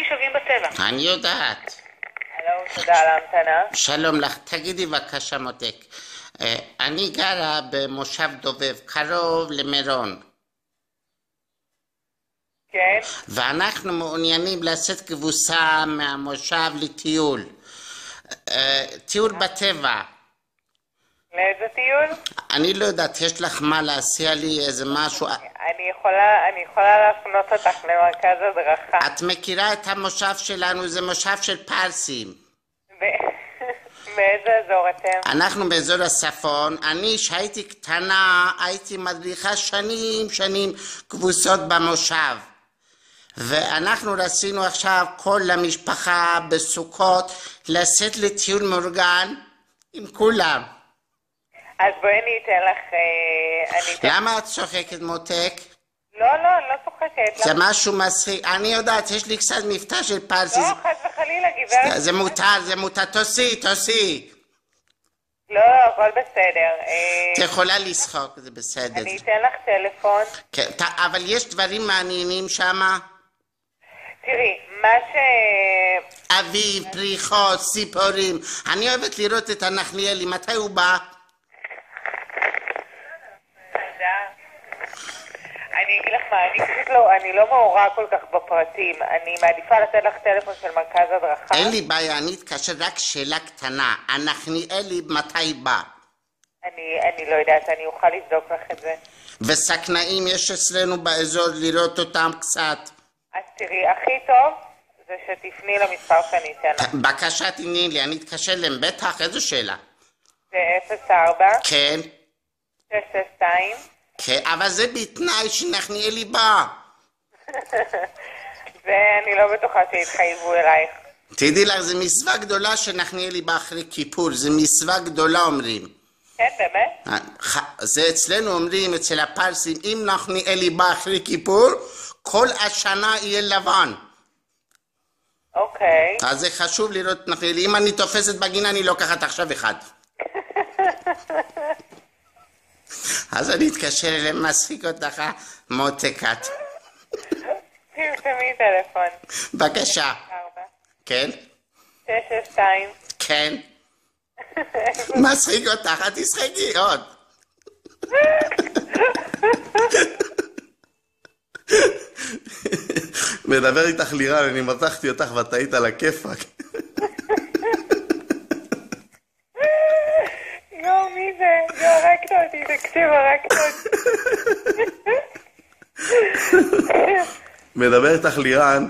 שווים בצבע. אני יודעת. הלו, תודה על ההמתנה. שלום לך, תגידי בבקשה מותק. אני גרה במושב דובב, קרוב למירון. כן? ואנחנו מעוניינים לעשות כבוסה מהמושב לטיול. טיול בטבע. לאיזה טיול? אני לא יודעת, יש לך מה להציע לי איזה משהו? אני יכולה להפנות אותך למרכז הדרכה. את מכירה את המושב שלנו, זה מושב של פרסים. באיזה אזור אתם? אנחנו באזור הצפון. אני שהייתי קטנה הייתי מדריכה שנים כבוסות במושב, ואנחנו רצינו עכשיו כל המשפחה בסוכות לצאת לטיול מאורגן עם כולם. אז בואי אני אתן לך... למה את צוחקת מותק? לא, אני לא צוחקת. זה משהו מצחיק. אני יודעת, יש לי קצת מבטא של פרסי. לא, חס וחלילה, גברת. זה מותר, תוסי. לא, הכל בסדר. את יכולה לשחוק, זה בסדר. אני אתן לך טלפון. כן, אבל יש דברים מעניינים שם? תראי, מה ש... אביב, פריחות, ציפורים. אני אוהבת לראות את הנחליאלי, מתי הוא בא? אני אגיד לך מה, אני לא מעורה כל כך בפרטים. אני מעדיפה לתת לך טלפון של מרכז הדרכה. אין לי בעיה, אני אתקשר, רק שאלה קטנה. הנחליאלי מתי בא? אני לא יודעת, אני אוכל לבדוק לך את זה. וסכנאים יש אצלנו באזור לראות אותם קצת. אז תראי, הכי טוב זה שתפני למספר שאני אתן לך. בבקשה תני לי, אני אתקשר להם, בטח, איזו שאלה? זה 04 כן. 662 כן, אבל זה בתנאי שנחליאלי בא. ואני לא בטוחה שיתחייבו אלייך. תדעי לך, זה מצווה גדולה שנחליאלי בא אחרי כיפור, זה מצווה גדולה אומרים. כן, באמת? זה אצלנו אומרים, אצל הפרסים, אם נחליאלי בא אחרי כיפור, כל השנה יהיה לבן. אוקיי. אז זה חשוב לראות נחליאלי. אם אני תופסת בגינה, אני לוקחת עכשיו אחד. אז אני אתקשר אליהם, מצחיק אותך, מותקת. תרשמי טלפון. בבקשה. 4 כן? 662 כן. מצחיק אותך, את תשחקי עוד. מדבר איתך לירן, אני מתחתי אותך ואת היית על הכיפק. מי זה? הרגת אותי, תקשיב, הרגת אותי. מדבר איתך לירן.